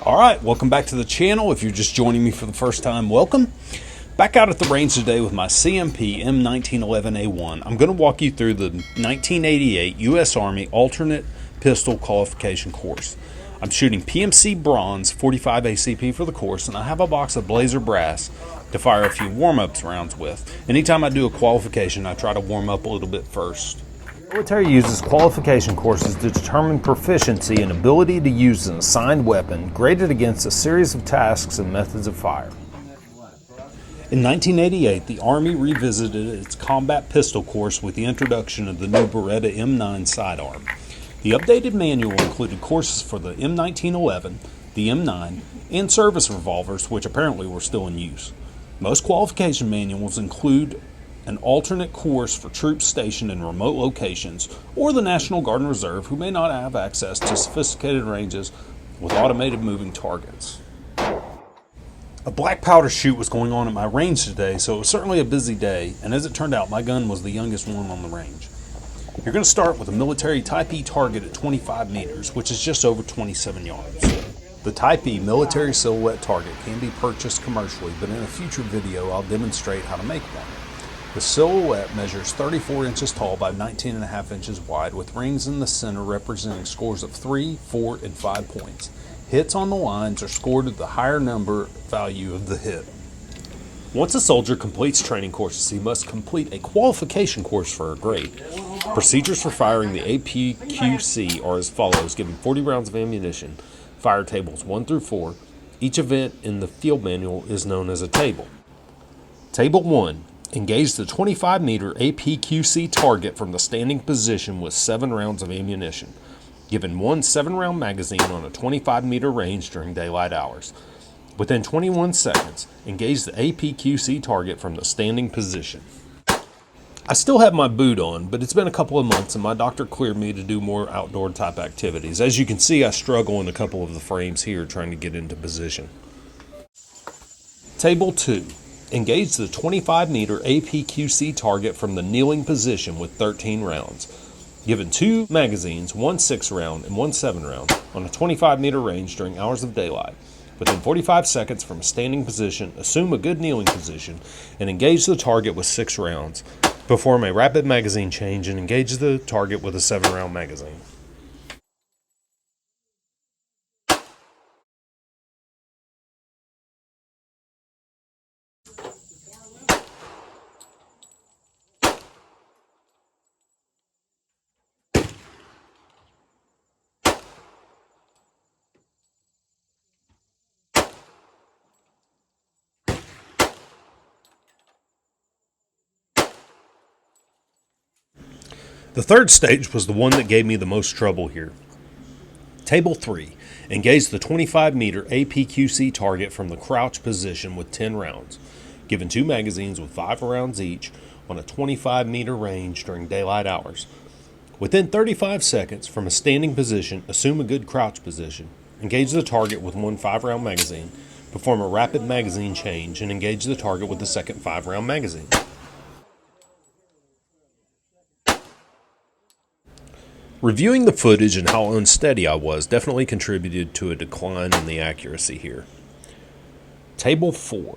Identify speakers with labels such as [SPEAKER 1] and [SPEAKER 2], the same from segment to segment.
[SPEAKER 1] Alright, welcome back to the channel. If you're just joining me for the first time, welcome. Back out at the range today with my CMP M1911A1. I'm going to walk you through the 1988 U.S. Army alternate pistol qualification course. I'm shooting PMC bronze 45 ACP for the course, and I have a box of Blazer brass to fire a few warm-ups rounds with. Anytime I do a qualification, I try to warm up a little bit first. The military uses qualification courses to determine proficiency and ability to use an assigned weapon graded against a series of tasks and methods of fire. In 1988, the Army revisited its combat pistol course with the introduction of the new Beretta M9 sidearm. The updated manual included courses for the M1911, the M9, and service revolvers, which apparently were still in use. Most qualification manuals include an alternate course for troops stationed in remote locations or the National Guard and Reserve who may not have access to sophisticated ranges with automated moving targets. A black powder shoot was going on at my range today, so it was certainly a busy day, and as it turned out, my gun was the youngest one on the range. You're going to start with a military Type E target at 25 meters, which is just over 27 yards. The Type E military silhouette target can be purchased commercially, but in a future video I'll demonstrate how to make one. The silhouette measures 34 inches tall by 19.5 inches wide, with rings in the center representing scores of 3, 4, and 5 points. Hits on the lines are scored at the higher number value of the hit. Once a soldier completes training courses, he must complete a qualification course for a grade. Procedures for firing the APQC are as follows: given 40 rounds of ammunition, fire tables 1 through 4. Each event in the field manual is known as a table. Table 1. Engage the 25-meter APQC target from the standing position with 7 rounds of ammunition. Given one 7-round magazine on a 25-meter range during daylight hours. Within 21 seconds, engage the APQC target from the standing position. I still have my boot on, but it's been a couple of months and my doctor cleared me to do more outdoor type activities. As you can see, I struggle in a couple of the frames here trying to get into position. Table 2. Engage the 25-meter APQC target from the kneeling position with 13 rounds. Given 2 magazines, one 6-round and one 7-round, on a 25-meter range during hours of daylight. Within 45 seconds from a standing position, assume a good kneeling position and engage the target with 6 rounds. Perform a rapid magazine change and engage the target with a 7-round magazine. The third stage was the one that gave me the most trouble here. Table 3. Engage the 25-meter APQC target from the crouch position with 10 rounds. Given 2 magazines with 5 rounds each on a 25-meter range during daylight hours. Within 35 seconds from a standing position, assume a good crouch position. Engage the target with one 5-round magazine. Perform a rapid magazine change and engage the target with the second 5-round magazine. Reviewing the footage and how unsteady I was definitely contributed to a decline in the accuracy here. Table 4.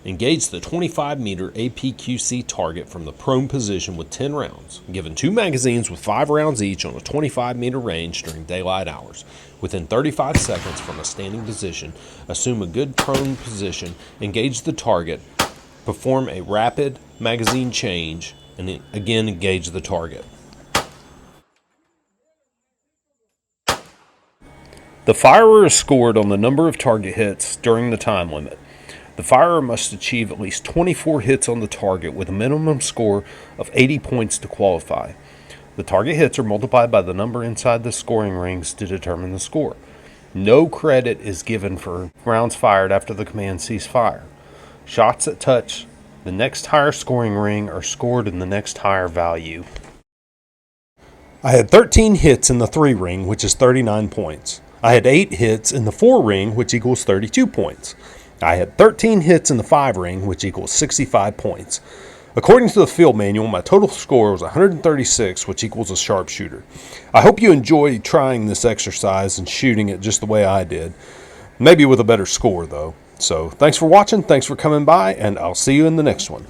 [SPEAKER 1] Engage the 25-meter APQC target from the prone position with 10 rounds. Given 2 magazines with 5 rounds each on a 25-meter range during daylight hours. Within 35 seconds from a standing position, assume a good prone position, engage the target, perform a rapid magazine change, and then again engage the target. The firer is scored on the number of target hits during the time limit. The firer must achieve at least 24 hits on the target with a minimum score of 80 points to qualify. The target hits are multiplied by the number inside the scoring rings to determine the score. No credit is given for rounds fired after the command cease fire. Shots that touch the next higher scoring ring are scored in the next higher value. I had 13 hits in the 3 ring, which is 39 points. I had 8 hits in the 4 ring, which equals 32 points. I had 13 hits in the 5 ring, which equals 65 points. According to the field manual, my total score was 136, which equals a sharpshooter. I hope you enjoy trying this exercise and shooting it just the way I did. Maybe with a better score, though. So thanks for watching. Thanks for coming by, and I'll see you in the next one.